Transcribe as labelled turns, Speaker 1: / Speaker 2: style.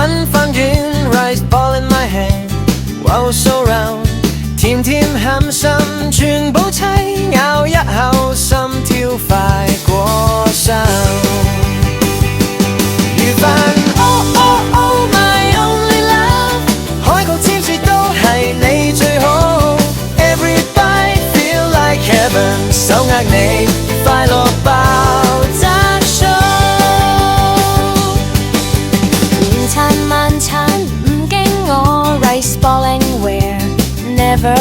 Speaker 1: 很放遠 ，rice ball in my hand，wow so round， 甜甜鹹滲全部齊，咬一口心跳快過sound。魚飯 oh oh oh my only love， 海角尖舌都係你最好 ，every bite feel like heaven， 手握你快樂爆炸 show。
Speaker 2: 連餐晚餐唔經我 rice balling where never